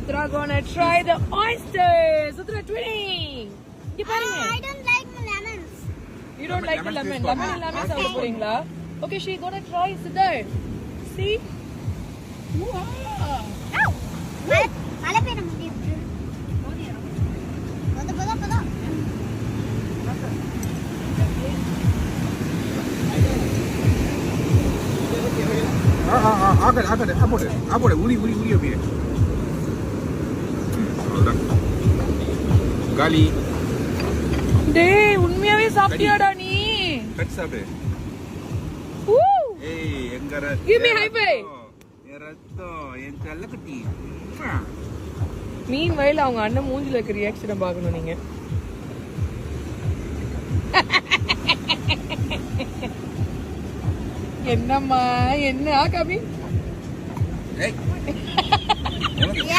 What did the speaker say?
Sutra gonna try the oysters. Sutra twinning. I don't like lemons. You don't like the lemon. Lemon illama சாப்பிட போறீங்களா? Okay, she gonna try Siddhar. See? Wow. மழை பெய்ய முடியுது. போதா. ஆகட ஊறி அப்படியே காலி. டேய் உண்மையாவே சாப்பிட்டியாடா நீ? கட் சாப்பிடு. ஏய் எங்க Give me high five. ரத்தம் என் செல்லக்குட்டி. மீன்வைல் அவங்க அண்ணன் மூஞ்சில இருக்க ரியாக்ஷனை பார்க்கணும் நீங்க. என்னம்மா என்ன கபி? ஏய்